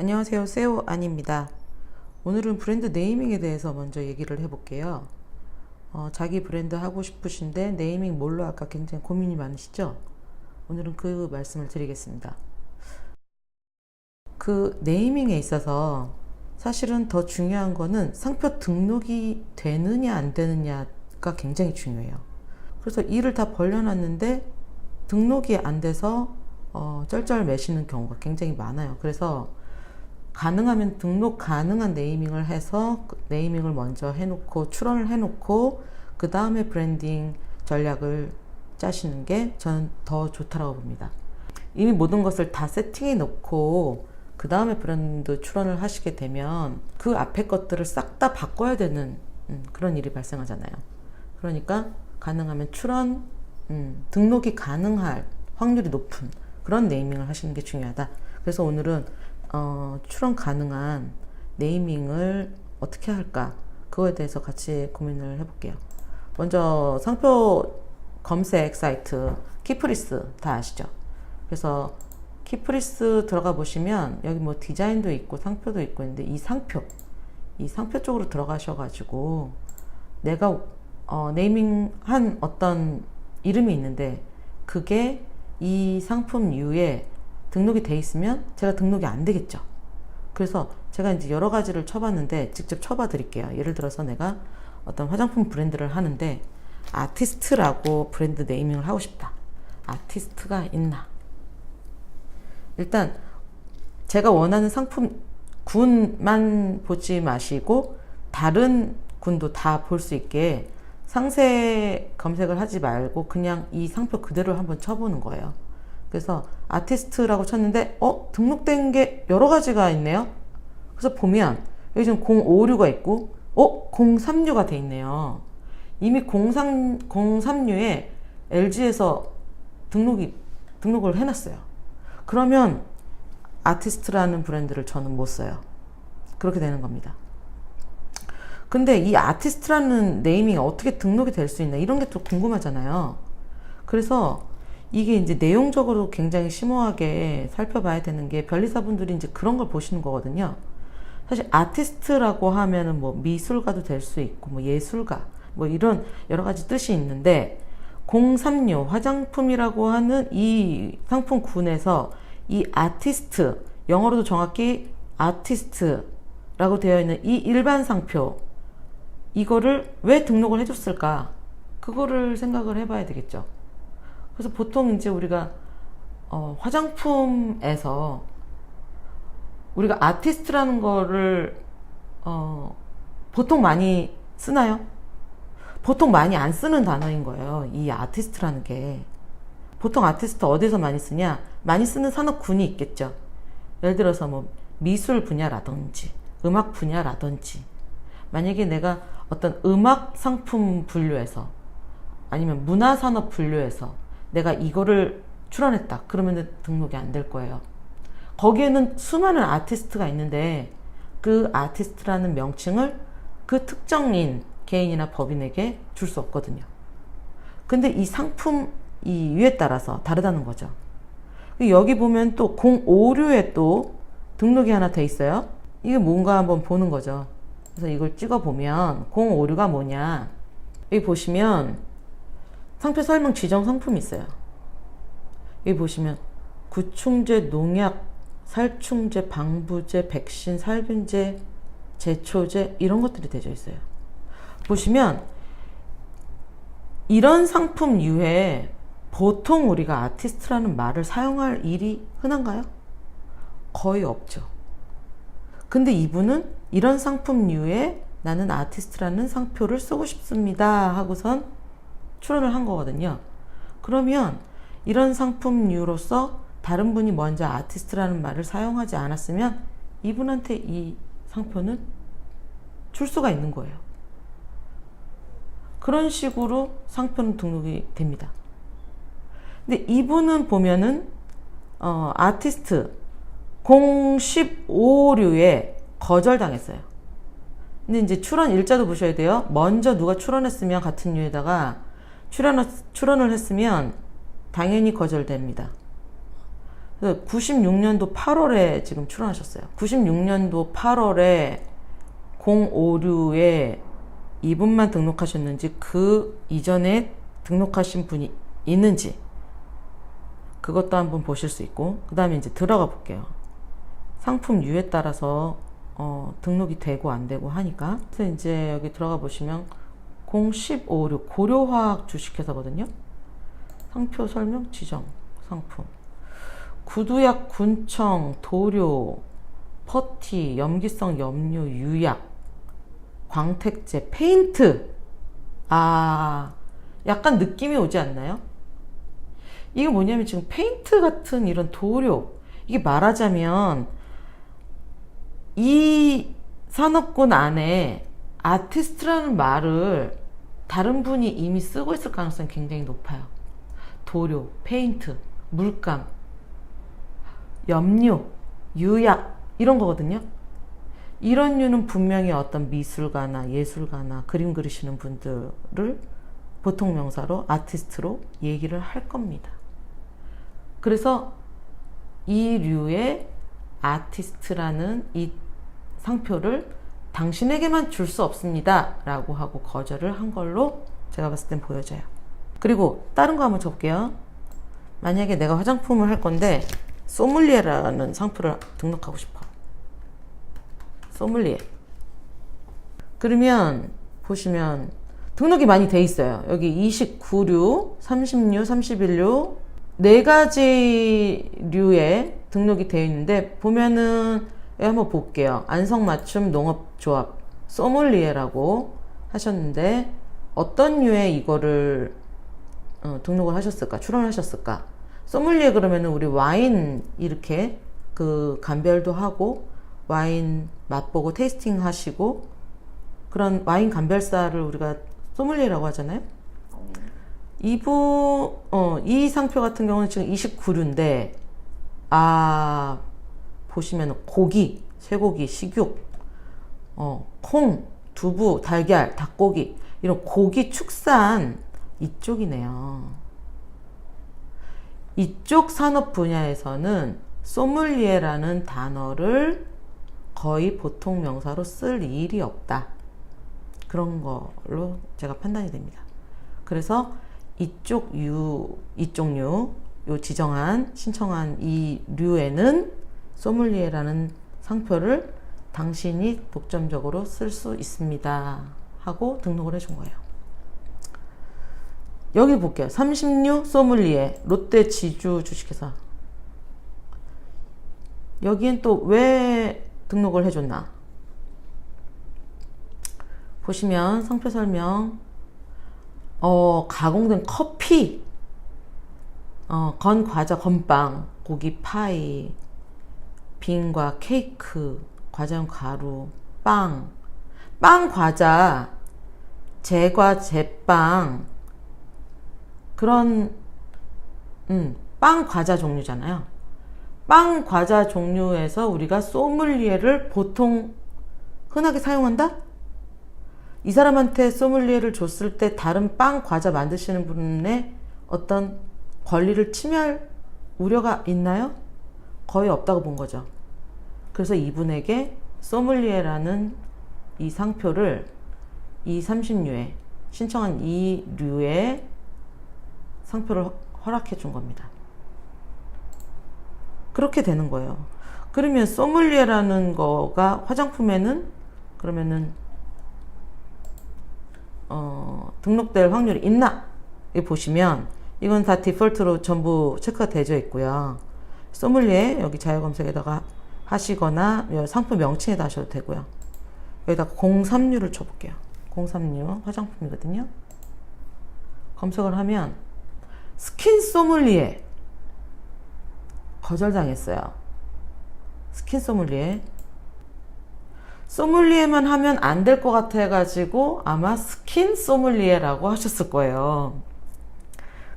안녕하세요. 세오 안입니다. 오늘은 브랜드 네이밍에 대해서 먼저 얘기를 해볼게요. 자기 브랜드 하고 싶으신데 네이밍 뭘로 할까 굉장히 고민이 많으시죠? 오늘은 그 말씀을 드리겠습니다. 그 네이밍에 있어서 사실은 더 중요한 거는 상표 등록이 되느냐 안 되느냐가 굉장히 중요해요. 그래서 일을 다 벌려놨는데 등록이 안 돼서 쩔쩔 매시는 경우가 굉장히 많아요. 그래서 가능하면 등록 가능한 네이밍을 해서 네이밍을 먼저 해놓고 출원을 해놓고 그 다음에 브랜딩 전략을 짜시는 게 저는 더 좋다고 봅니다. 이미 모든 것을 다 세팅해 놓고 그 다음에 브랜드 출원을 하시게 되면 그 앞에 것들을 싹 다 바꿔야 되는 그런 일이 발생하잖아요. 그러니까 가능하면 출원, 등록이 가능할 확률이 높은 그런 네이밍을 하시는 게 중요하다. 그래서 오늘은 출원 가능한 네이밍을 어떻게 할까 그거에 대해서 같이 고민을 해볼게요. 먼저 상표 검색 사이트 키프리스 다 아시죠? 그래서 키프리스 들어가 보시면 여기 뭐 디자인도 있고 상표도 있고 있는데 이 상표 쪽으로 들어가셔가지고 내가 네이밍한 어떤 이름이 있는데 그게 이 상품류에 등록이 돼 있으면 제가 등록이 안 되겠죠. 그래서 제가 이제 여러 가지를 쳐봤는데 직접 쳐봐 드릴게요. 예를 들어서 내가 어떤 화장품 브랜드를 하는데 아티스트라고 브랜드 네이밍을 하고 싶다. 아티스트가 있나? 일단 제가 원하는 상품 군만 보지 마시고 다른 군도 다 볼 수 있게 상세 검색을 하지 말고 그냥 이 상표 그대로 한번 쳐보는 거예요. 그래서 아티스트라고 쳤는데 등록된 게 여러 가지가 있네요. 그래서 보면 여기 지금 056가 있고 036가 돼 있네요. 이미 036에 LG에서 등록을 해놨어요. 그러면 아티스트라는 브랜드를 저는 못 써요. 그렇게 되는 겁니다. 근데 이 아티스트라는 네이밍이 어떻게 등록이 될 수 있나 이런 게 또 궁금하잖아요. 그래서 이게 이제 내용적으로 굉장히 심오하게 살펴봐야 되는 게 변리사분들이 이제 그런 걸 보시는 거거든요. 사실 아티스트라고 하면은 뭐 미술가도 될 수 있고 뭐 예술가 뭐 이런 여러 가지 뜻이 있는데 036 화장품이라고 하는 이 상품군에서 이 아티스트 영어로도 정확히 아티스트라고 되어 있는 이 일반 상표 이거를 왜 등록을 해줬을까? 그거를 생각을 해봐야 되겠죠. 그래서 보통 이제 우리가 화장품에서 우리가 아티스트라는 거를 보통 많이 쓰나요? 보통 많이 안 쓰는 단어인 거예요. 이 아티스트라는 게. 보통 아티스트 어디서 많이 쓰냐? 많이 쓰는 산업군이 있겠죠. 예를 들어서 뭐 미술 분야라든지 음악 분야라든지 만약에 내가 어떤 음악 상품 분류에서 아니면 문화산업 분류에서 내가 이거를 출원했다. 그러면 등록이 안 될 거예요. 거기에는 수많은 아티스트가 있는데 그 아티스트라는 명칭을 그 특정인 개인이나 법인에게 줄 수 없거든요. 근데 이 상품 이 유에 따라서 다르다는 거죠. 여기 보면 또 056에 또 등록이 하나 돼 있어요. 이게 뭔가 한번 보는 거죠. 그래서 이걸 찍어 보면 056가 뭐냐. 여기 보시면 상표 설명 지정 상품이 있어요. 여기 보시면 구충제, 농약, 살충제, 방부제, 백신, 살균제, 제초제 이런 것들이 되어 있어요. 보시면 이런 상품류에 보통 우리가 아티스트라는 말을 사용할 일이 흔한가요? 거의 없죠. 근데 이분은 이런 상품류에 나는 아티스트라는 상표를 쓰고 싶습니다 하고선 출원을 한 거거든요. 그러면 이런 상품류로서 다른 분이 먼저 아티스트라는 말을 사용하지 않았으면 이분한테 이 상표는 줄 수가 있는 거예요. 그런 식으로 상표는 등록이 됩니다. 근데 이분은 보면은 아티스트 015류에 거절당했어요. 근데 이제 출원 일자도 보셔야 돼요. 먼저 누가 출원했으면 같은 류에다가 출원을 했으면 당연히 거절됩니다. 96년도 8월에 지금 출원하셨어요. 96년도 8월에 056에 이분만 등록하셨는지 그 이전에 등록하신 분이 있는지 그것도 한번 보실 수 있고, 그 다음에 이제 들어가 볼게요. 상품류에 따라서 등록이 되고 안 되고 하니까. 그래서 이제 여기 들어가 보시면 0156 고려화학 주식회사거든요. 상표 설명 지정 상품. 구두약, 군청, 도료, 퍼티, 염기성 염료, 유약, 광택제, 페인트. 약간 느낌이 오지 않나요? 이게 뭐냐면 지금 페인트 같은 이런 도료, 이게 말하자면 이 산업군 안에 아티스트라는 말을 다른 분이 이미 쓰고 있을 가능성이 굉장히 높아요. 도료, 페인트, 물감, 염료, 유약 이런 거거든요. 이런 류는 분명히 어떤 미술가나 예술가나 그림 그리시는 분들을 보통 명사로 아티스트로 얘기를 할 겁니다. 그래서 이 류의 아티스트라는 이 상표를 당신에게만 줄 수 없습니다 라고 하고 거절을 한 걸로 제가 봤을 땐 보여져요. 그리고 다른 거 한번 쳐볼게요. 만약에 내가 화장품을 할 건데 소믈리에라는 상표를 등록하고 싶어. 소믈리에. 그러면 보시면 등록이 많이 돼 있어요. 여기 29류, 30류, 31류 네 가지 류에 등록이 되어 있는데, 보면은 한번 볼게요. 안성맞춤 농업조합 소믈리에라고 하셨는데 어떤 류에 이거를 등록을 하셨을까? 출원하셨을까? 소믈리에 그러면은 우리 와인 이렇게 그 감별도 하고 와인 맛보고 테이스팅 하시고 그런 와인 감별사를 우리가 소믈리에라고 하잖아요. 이 상표 같은 경우는 지금 29류인데 보시면 고기, 쇠고기, 식육, 콩, 두부, 달걀, 닭고기 이런 고기 축산 이쪽이네요. 이쪽 산업 분야에서는 소믈리에라는 단어를 거의 보통 명사로 쓸 일이 없다. 그런 걸로 제가 판단이 됩니다. 그래서 이쪽 류, 요 지정한, 신청한 이 류에는 소믈리에라는 상표를 당신이 독점적으로 쓸 수 있습니다 하고 등록을 해준 거예요. 여기 볼게요. 30류 소믈리에 롯데 지주 주식회사. 여기엔 또 왜 등록을 해줬나? 보시면 상표 설명, 가공된 커피, 건 과자, 건빵, 고기 파이, 빈과 케이크, 과자용 가루, 빵, 과자, 제과, 제빵, 그런, 빵 과자 종류잖아요. 빵 과자 종류에서 우리가 소믈리에를 보통 흔하게 사용한다? 이 사람한테 소믈리에를 줬을 때 다른 빵 과자 만드시는 분의 어떤 권리를 침해할 우려가 있나요? 거의 없다고 본 거죠. 그래서 이분에게 소믈리에라는 이 상표를 이 30류에 신청한 이 류의 상표를 허락해 준 겁니다. 그렇게 되는 거예요. 그러면 소믈리에라는 거가 화장품에는 그러면은 등록될 확률이 있나? 여기 보시면 이건 다 디폴트로 전부 체크가 되어 있고요. 소믈리에 여기 자유검색에다가 하시거나 상품 명칭에다 하셔도 되고요. 여기다가 03류를 쳐볼게요. 03류 화장품이거든요. 검색을 하면 스킨 소믈리에 거절당했어요. 스킨 소믈리에. 소믈리에만 하면 안 될 것 같아가지고 아마 스킨 소믈리에라고 하셨을 거예요.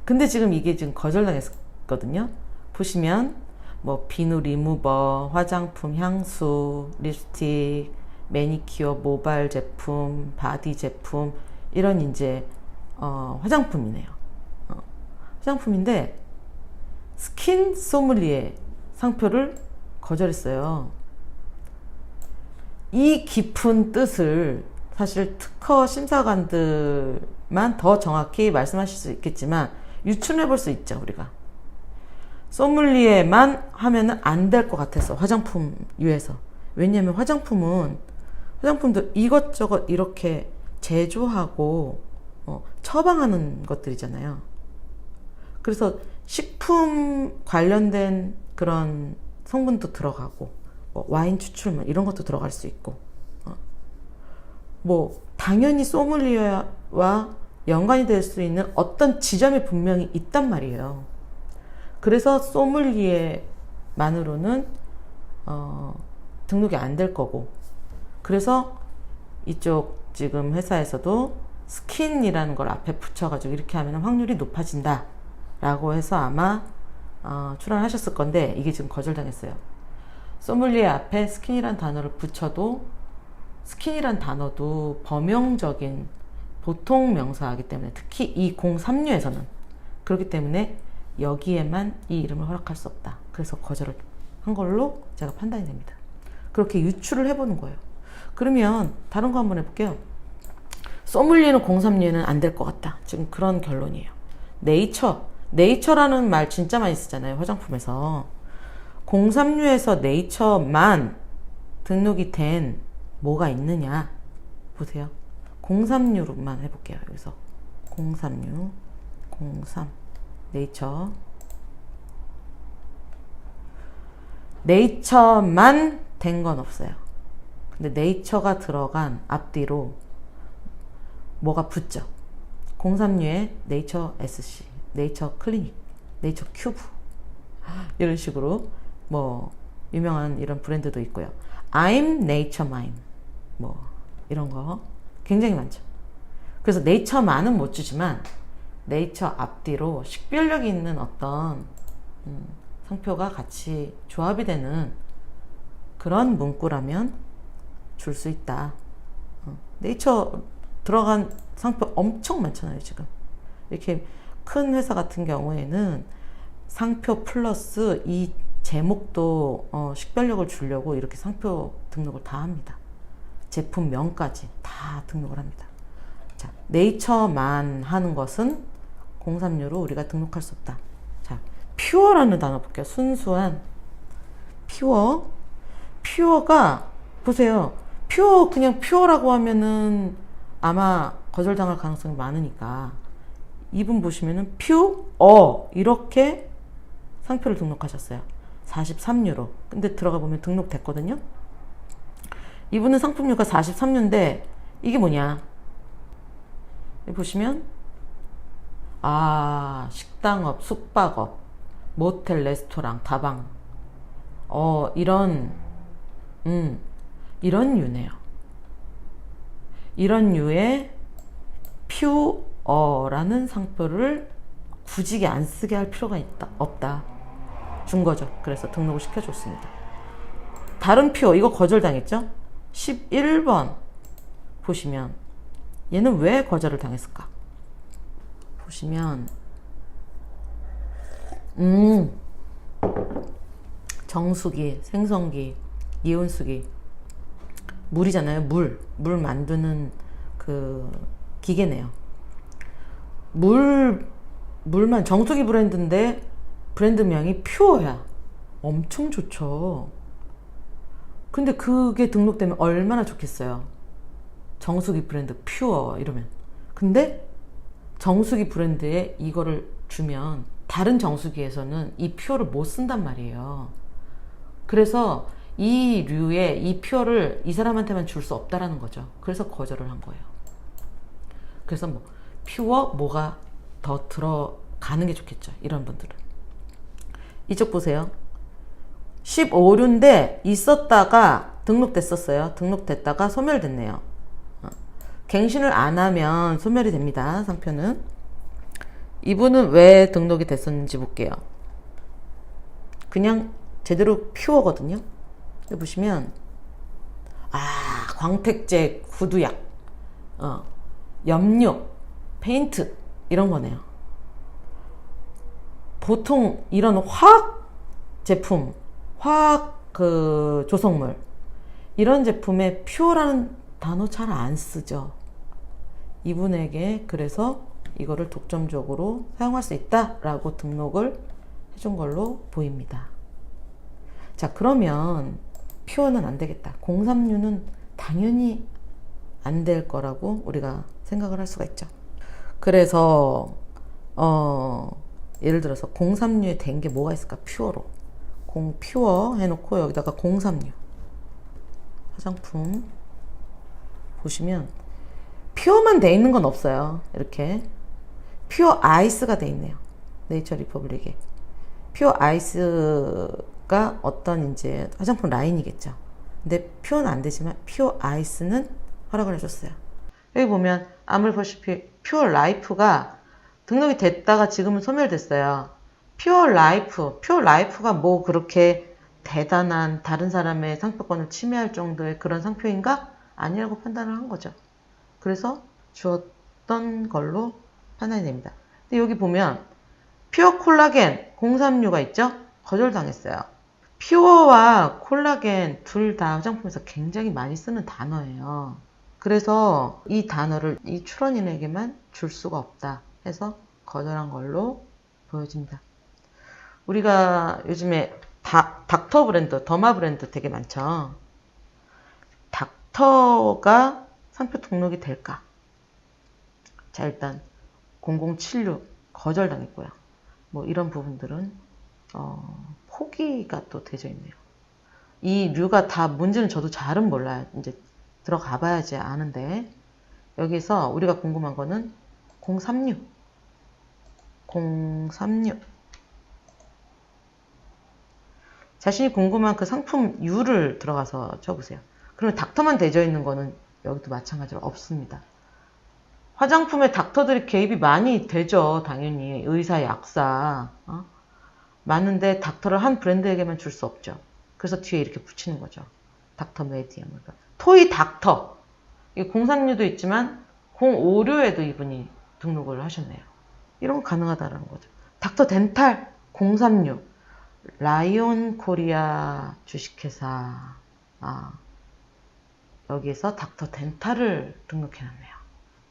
근데 지금 이게 지금 거절당했거든요. 보시면 뭐 비누 리무버, 화장품, 향수, 립스틱, 매니큐어, 모발 제품, 바디 제품 이런 이제 화장품이네요. 화장품인데 스킨 소믈리에 상표를 거절했어요. 이 깊은 뜻을 사실 특허 심사관들만 더 정확히 말씀하실 수 있겠지만 유추해 볼 수 있죠, 우리가. 소믈리에만 하면은 안 될 것 같았어, 화장품류에서. 왜냐하면 화장품도 이것저것 이렇게 제조하고 처방하는 것들이잖아요. 그래서 식품 관련된 그런 성분도 들어가고 와인 추출물 이런 것도 들어갈 수 있고 당연히 소믈리에와 연관이 될 수 있는 어떤 지점이 분명히 있단 말이에요. 그래서 소믈리에만으로는 등록이 안 될 거고, 그래서 이쪽 지금 회사에서도 스킨이라는 걸 앞에 붙여가지고 이렇게 하면 확률이 높아진다 라고 해서 아마 출원하셨을 건데, 이게 지금 거절당했어요. 소믈리에 앞에 스킨이란 단어를 붙여도 스킨이란 단어도 범용적인 보통 명사이기 때문에, 특히 이 03류에서는 그렇기 때문에 여기에만 이 이름을 허락할 수 없다. 그래서 거절을 한 걸로 제가 판단이 됩니다. 그렇게 유추를 해보는 거예요. 그러면 다른 거 한번 해볼게요. 소믈리에는 03류에는 안 될 것 같다. 지금 그런 결론이에요. 네이처라는 말 진짜 많이 쓰잖아요, 화장품에서. 03류에서 네이처만 등록이 된 뭐가 있느냐 보세요. 03류로만 해볼게요. 여기서 03류 03 네이처만 된 건 없어요. 근데 네이처가 들어간 앞뒤로 뭐가 붙죠. 03류에 네이처 SC, 네이처 클리닉, 네이처 큐브 이런 식으로 유명한 이런 브랜드도 있고요. I'm Nature Mine 이런 거 굉장히 많죠. 그래서 네이처만은 못 주지만 네이처 앞뒤로 식별력이 있는 어떤 상표가 같이 조합이 되는 그런 문구라면 줄 수 있다. 네이처 들어간 상표 엄청 많잖아요, 지금. 이렇게 큰 회사 같은 경우에는 상표 플러스 이 제목도 식별력을 주려고 이렇게 상표 등록을 다 합니다. 제품명까지 다 등록을 합니다. 자, 네이처만 하는 것은 03류로 우리가 등록할 수 없다. 자, 퓨어라는 단어 볼게요. 순수한 퓨어가 보세요. 그냥 퓨어라고 하면은 아마 거절당할 가능성이 많으니까 이분 보시면은 퓨어 이렇게 상표를 등록하셨어요. 43유로. 근데 들어가 보면 등록됐거든요. 이분은 상품료가 43유인데 이게 뭐냐? 여기 보시면 식당업, 숙박업, 모텔, 레스토랑, 다방 이런 유네요. 이런 유의 퓨어라는 상표를 굳이 안 쓰게 할 필요가 없다. 준 거죠. 그래서 등록을 시켜줬습니다. 다른 퓨어, 이거 거절당했죠? 11번 보시면 얘는 왜 거절을 당했을까? 보시면 정수기, 생성기, 이온수기, 물이잖아요. 물 만드는 그 기계네요. 물만, 정수기 브랜드인데 브랜드명이 퓨어야. 엄청 좋죠. 근데 그게 등록되면 얼마나 좋겠어요. 정수기 브랜드 퓨어 이러면. 근데 정수기 브랜드에 이거를 주면 다른 정수기에서는 이 퓨어를 못 쓴단 말이에요. 그래서 이 류의 이 퓨어를 이 사람한테만 줄 수 없다라는 거죠. 그래서 거절을 한 거예요. 그래서 퓨어 뭐가 더 들어가는 게 좋겠죠. 이런 분들은. 이쪽 보세요. 15류인데 있었다가 등록됐었어요. 등록됐다가 소멸됐네요. 갱신을 안 하면 소멸이 됩니다. 상표는. 이분은 왜 등록이 됐었는지 볼게요. 그냥 제대로 퓨어거든요. 여기 보시면 광택제, 구두약, 염료, 페인트 이런 거네요. 보통 이런 화학 제품 화학 그 조성물 이런 제품에 퓨어라는 단어 잘 안 쓰죠. 이분에게 그래서 이거를 독점적으로 사용할 수 있다라고 등록을 해준 걸로 보입니다. 자, 그러면 퓨어는 안 되겠다. 036는 당연히 안 될 거라고 우리가 생각을 할 수가 있죠. 그래서 예를 들어서 036에 된 게 뭐가 있을까? 퓨어로 퓨어 해놓고 여기다가 036 화장품 보시면 퓨어만 돼 있는 건 없어요. 이렇게 퓨어 아이스가 돼 있네요. 네이처 리퍼블릭에 퓨어 아이스가 어떤 이제 화장품 라인이겠죠. 근데 퓨어는 안 되지만 퓨어 아이스는 허락을 해줬어요. 여기 보면 아무리 보시피 퓨어 라이프가 등록이 됐다가 지금은 소멸됐어요. 퓨어 라이프가 뭐 그렇게 대단한 다른 사람의 상표권을 침해할 정도의 그런 상표인가? 아니라고 판단을 한 거죠. 그래서 주었던 걸로 판단이 됩니다. 근데 여기 보면 퓨어 콜라겐 036가 있죠? 거절당했어요. 퓨어와 콜라겐 둘 다 화장품에서 굉장히 많이 쓰는 단어예요. 그래서 이 단어를 이 출원인에게만 줄 수가 없다 해서 거절한 걸로 보여집니다. 우리가 요즘에 닥터 브랜드, 더마 브랜드 되게 많죠. 닥터가 상표 등록이 될까? 자, 일단 0076 거절당했고요. 뭐 이런 부분들은 포기가 또 되어 있네요. 이 류가 다 뭔지는 저도 잘은 몰라요. 이제 들어가 봐야지 아는데 여기서 우리가 궁금한 거는 036 자신이 궁금한 그 상품 U를 들어가서 쳐보세요. 그러면 닥터만 대져 있는 거는 여기도 마찬가지로 없습니다. 화장품에 닥터들이 개입이 많이 되죠. 당연히 의사, 약사 많은데 닥터를 한 브랜드에게만 줄 수 없죠. 그래서 뒤에 이렇게 붙이는 거죠. 닥터 메디엄. 토이 닥터 036도 있지만 056에도 이분이 등록을 하셨네요. 이런 거 가능하다는 거죠. 닥터 덴탈 036 라이온 코리아 주식회사 여기에서 닥터 덴탈을 등록해놨네요.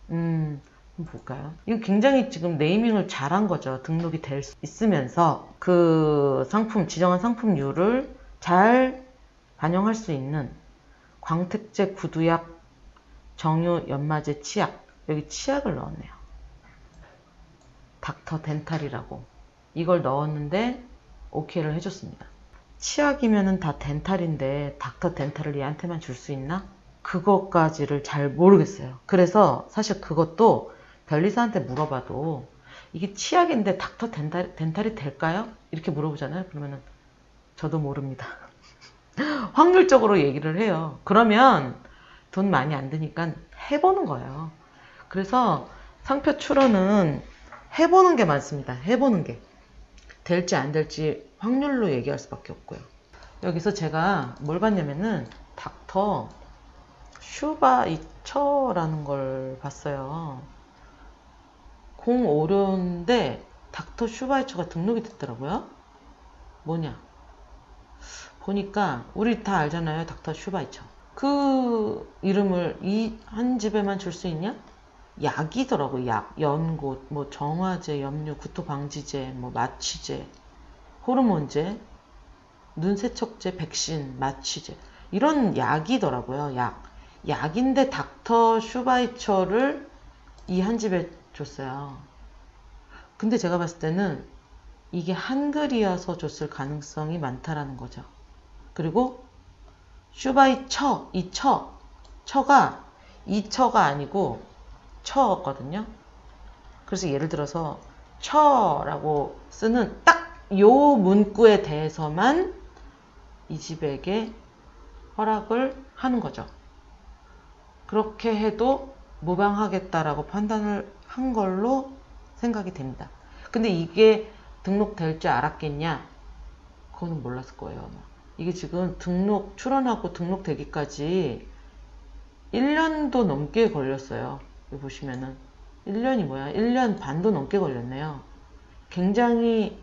한번 볼까요? 이거 굉장히 지금 네이밍을 잘한 거죠. 등록이 될 수 있으면서 그 상품, 지정한 상품류를 잘 반영할 수 있는 광택제, 구두약, 정유, 연마제, 치약 여기 치약을 넣었네요. 닥터 덴탈이라고 이걸 넣었는데 오케이를 해줬습니다. 치약이면은 다 덴탈인데 닥터 덴탈을 얘한테만 줄 수 있나? 그것까지를 잘 모르겠어요. 그래서 사실 그것도 변리사한테 물어봐도 이게 치약인데 닥터 덴탈이 될까요? 이렇게 물어보잖아요. 그러면은 저도 모릅니다. 확률적으로 얘기를 해요. 그러면 돈 많이 안 드니까 해보는 거예요. 그래서 상표 출원은 해보는 게 많습니다. 해보는 게. 될지 안 될지 확률로 얘기할 수밖에 없고요. 여기서 제가 뭘 봤냐면은 닥터 슈바이처라는 걸 봤어요. 056인데 닥터 슈바이처가 등록이 됐더라고요. 뭐냐? 보니까 우리 다 알잖아요. 닥터 슈바이처. 그 이름을 이 한 집에만 줄 수 있냐? 약이더라고요. 약, 연고, 뭐 정화제, 염류, 구토방지제, 뭐 마취제, 호르몬제, 눈세척제, 백신, 마취제 이런 약이더라고요. 약인데 닥터 슈바이처를 이 한 집에 줬어요. 근데 제가 봤을 때는 이게 한글이어서 줬을 가능성이 많다라는 거죠. 그리고 슈바이처, 처가 이 처가 아니고 처거든요. 그래서 예를 들어서 처라고 쓰는 딱 요 문구에 대해서만 이 집에게 허락을 하는 거죠. 그렇게 해도 무방하겠다라고 판단을 한 걸로 생각이 됩니다. 근데 이게 등록될 줄 알았겠냐? 그거는 몰랐을 거예요. 이게 지금 출원하고 등록되기까지 1년도 넘게 걸렸어요. 여기 보시면은 1년이 뭐야? 1년 반도 넘게 걸렸네요. 굉장히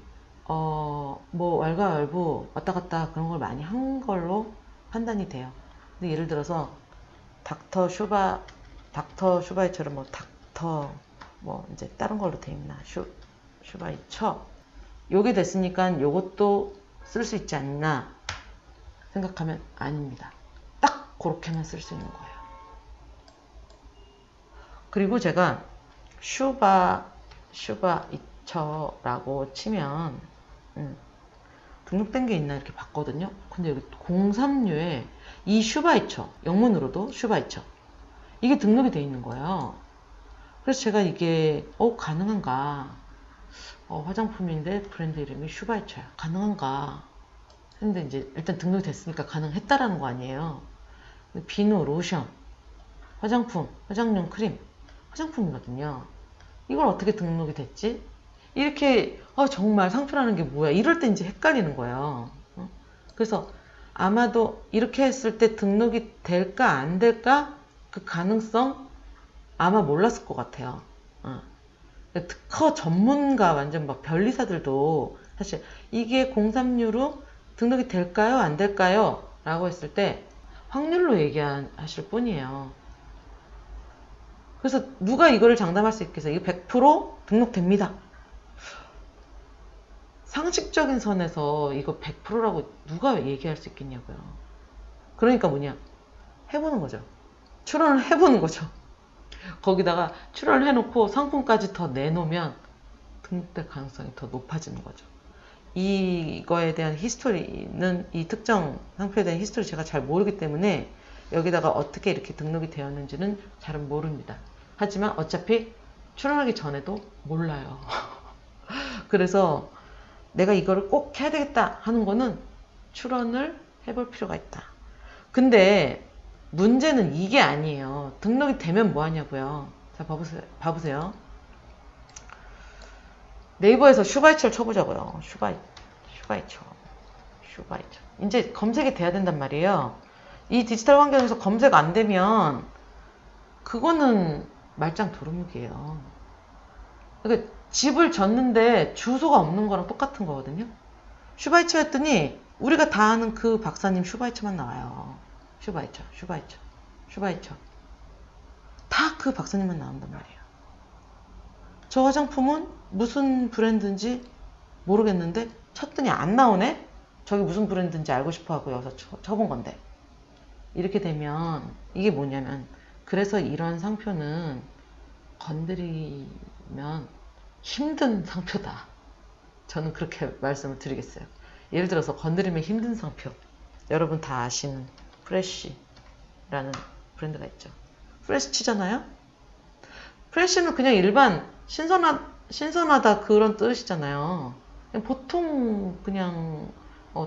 뭐 왈가왈부 왔다 갔다 그런 걸 많이 한 걸로 판단이 돼요. 근데 예를 들어서 닥터 슈바이처럼 뭐 닥터 뭐 이제 다른 걸로 돼 있나 슈바이처 요게 됐으니까 요것도 쓸 수 있지 않나 생각하면 아닙니다. 딱 그렇게만 쓸 수 있는 거예요. 그리고 제가 슈바이처라고 치면 등록된 게 있나 이렇게 봤거든요. 근데 여기 036에 이 슈바이처 영문으로도 슈바이처 이게 등록이 돼 있는 거예요. 그래서 제가 이게 가능한가 화장품인데 브랜드 이름이 슈바이처야 가능한가 했는데 이제 일단 등록이 됐으니까 가능했다라는 거 아니에요. 비누, 로션, 화장품, 화장용 크림 화장품이거든요. 이걸 어떻게 등록이 됐지? 이렇게 정말 상표라는 게 뭐야 이럴 때 이제 헷갈리는 거예요. 그래서 아마도 이렇게 했을 때 등록이 될까 안 될까 그 가능성 아마 몰랐을 것 같아요. 특허 전문가 완전 막 변리사들도 사실 이게 036로 등록이 될까요 안 될까요 라고 했을 때 확률로 얘기하실 뿐이에요. 그래서 누가 이거를 장담할 수 있겠어요? 이거 100% 등록됩니다. 상식적인 선에서 이거 100%라고 누가 얘기할 수 있겠냐고요. 그러니까 뭐냐? 해보는 거죠. 출원을 해보는 거죠. 거기다가 출원을 해놓고 상품까지 더 내놓으면 등록될 가능성이 더 높아지는 거죠. 이거에 대한 히스토리는 이 특정 상표에 대한 히스토리 제가 잘 모르기 때문에 여기다가 어떻게 이렇게 등록이 되었는지는 잘은 모릅니다. 하지만 어차피 출원하기 전에도 몰라요. 그래서 내가 이거를 꼭 해야 되겠다 하는 거는 출원을 해볼 필요가 있다. 근데 문제는 이게 아니에요. 등록이 되면 뭐 하냐고요. 자, 봐보세요. 네이버에서 슈바이처를 쳐보자고요. 슈바이처. 이제 검색이 돼야 된단 말이에요. 이 디지털 환경에서 검색 안 되면 그거는 말짱 도루묵이에요. 그러니까 집을 졌는데 주소가 없는 거랑 똑같은 거거든요. 슈바이처였더니 우리가 다 아는 그 박사님 슈바이처만 나와요. 슈바이처. 다 그 박사님만 나온단 말이에요. 저 화장품은 무슨 브랜드인지 모르겠는데 쳤더니 안 나오네? 저기 무슨 브랜드인지 알고 싶어 하고 여기서 쳐본 건데. 이렇게 되면 이게 뭐냐면 그래서 이런 상표는 건드리면 힘든 상표다. 저는 그렇게 말씀을 드리겠어요. 예를 들어서 건드리면 힘든 상표. 여러분 다 아시는 프레쉬라는 브랜드가 있죠. 프레쉬 치잖아요. 프레쉬는 그냥 일반 신선하다 그런 뜻이잖아요. 그냥 보통 그냥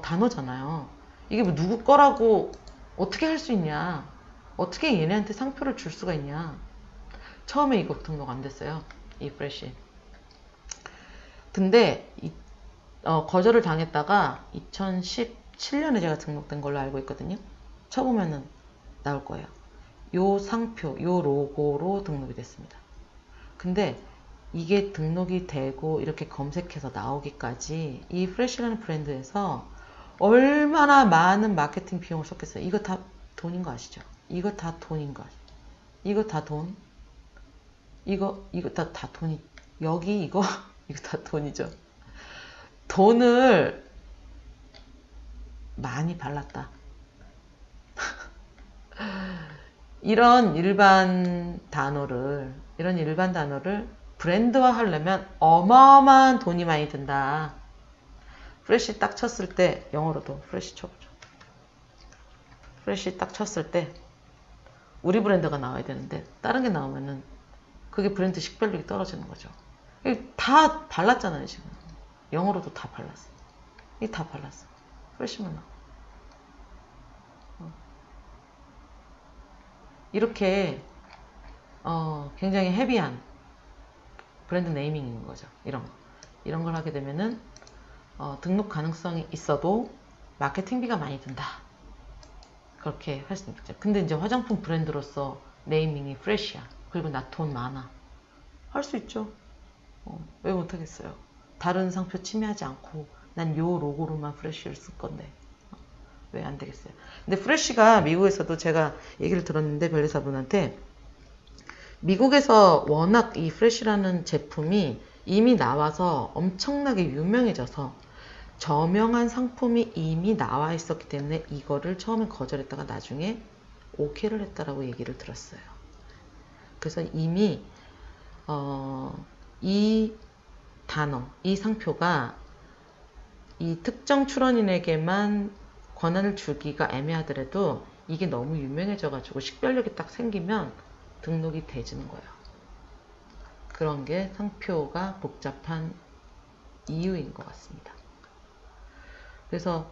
단어잖아요. 이게 뭐 누구 거라고 어떻게 할 수 있냐. 어떻게 얘네한테 상표를 줄 수가 있냐. 처음에 이거 등록 안 됐어요. 이 프레쉬. 근데 거절을 당했다가 2017년에 제가 등록된 걸로 알고 있거든요. 쳐보면은 나올 거예요. 요 상표, 요 로고로 등록이 됐습니다. 근데 이게 등록이 되고 이렇게 검색해서 나오기까지 이 프레쉬라는 브랜드에서 얼마나 많은 마케팅 비용을 썼겠어요. 이거 다 돈인 거 아시죠? 이거 다 돈인 거 아시죠? 이거 다 돈. 이거 다 돈이. 여기 이거 다 돈이죠. 돈을 많이 발랐다. 이런 일반 단어를 브랜드화 하려면 어마어마한 돈이 많이 든다. 프레쉬 딱 쳤을 때, 영어로도 프레쉬 쳐보죠. 프레쉬 딱 쳤을 때 우리 브랜드가 나와야 되는데 다른 게 나오면은 그게 브랜드 식별력이 떨어지는 거죠. 다 발랐잖아요, 지금. 영어로도 다 발랐어. 이게 다 발랐어. 프레쉬만 나와. 이렇게 굉장히 헤비한 브랜드 네이밍인 거죠. 이런 걸 하게 되면은 등록 가능성이 있어도 마케팅비가 많이 든다. 그렇게 할 수 있겠죠. 근데 이제 화장품 브랜드로서 네이밍이 프레쉬야. 그리고 나 돈 많아. 할 수 있죠. 왜 못하겠어요. 다른 상표 침해하지 않고 난 요 로고로만 프레쉬를 쓸 건데 왜 안 되겠어요? 근데 프레쉬가 미국에서도 제가 얘기를 들었는데 변리사분한테 미국에서 워낙 이 프레쉬라는 제품이 이미 나와서 엄청나게 유명해져서 저명한 상품이 이미 나와 있었기 때문에 이거를 처음에 거절했다가 나중에 오케이를 했다라고 얘기를 들었어요. 그래서 이미 이 단어, 이 상표가 이 특정 출원인에게만 권한을 주기가 애매하더라도 이게 너무 유명해져가지고 식별력이 딱 생기면 등록이 되지는 거예요. 그런 게 상표가 복잡한 이유인 것 같습니다. 그래서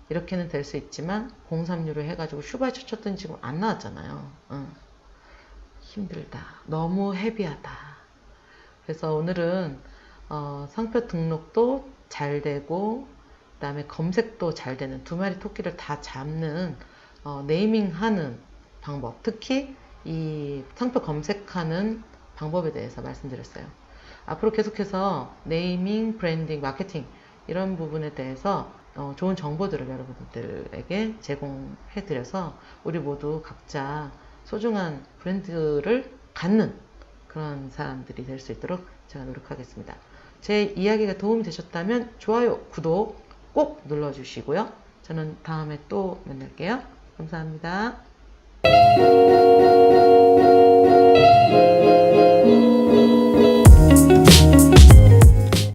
이렇게는 될 수 있지만 036을 해가지고 슈바에 쳐쳤더니 지금 안 나왔잖아요. 힘들다. 너무 헤비하다. 그래서 오늘은 상표 등록도 잘 되고 그 다음에 검색도 잘 되는 두 마리 토끼를 다 잡는 네이밍하는 방법, 특히 이 상표 검색하는 방법에 대해서 말씀드렸어요. 앞으로 계속해서 네이밍, 브랜딩, 마케팅 이런 부분에 대해서 좋은 정보들을 여러분들에게 제공해 드려서 우리 모두 각자 소중한 브랜드를 갖는 그런 사람들이 될 수 있도록 제가 노력하겠습니다. 제 이야기가 도움이 되셨다면 좋아요, 구독 꼭 눌러주시고요. 저는 다음에 또 만날게요. 감사합니다.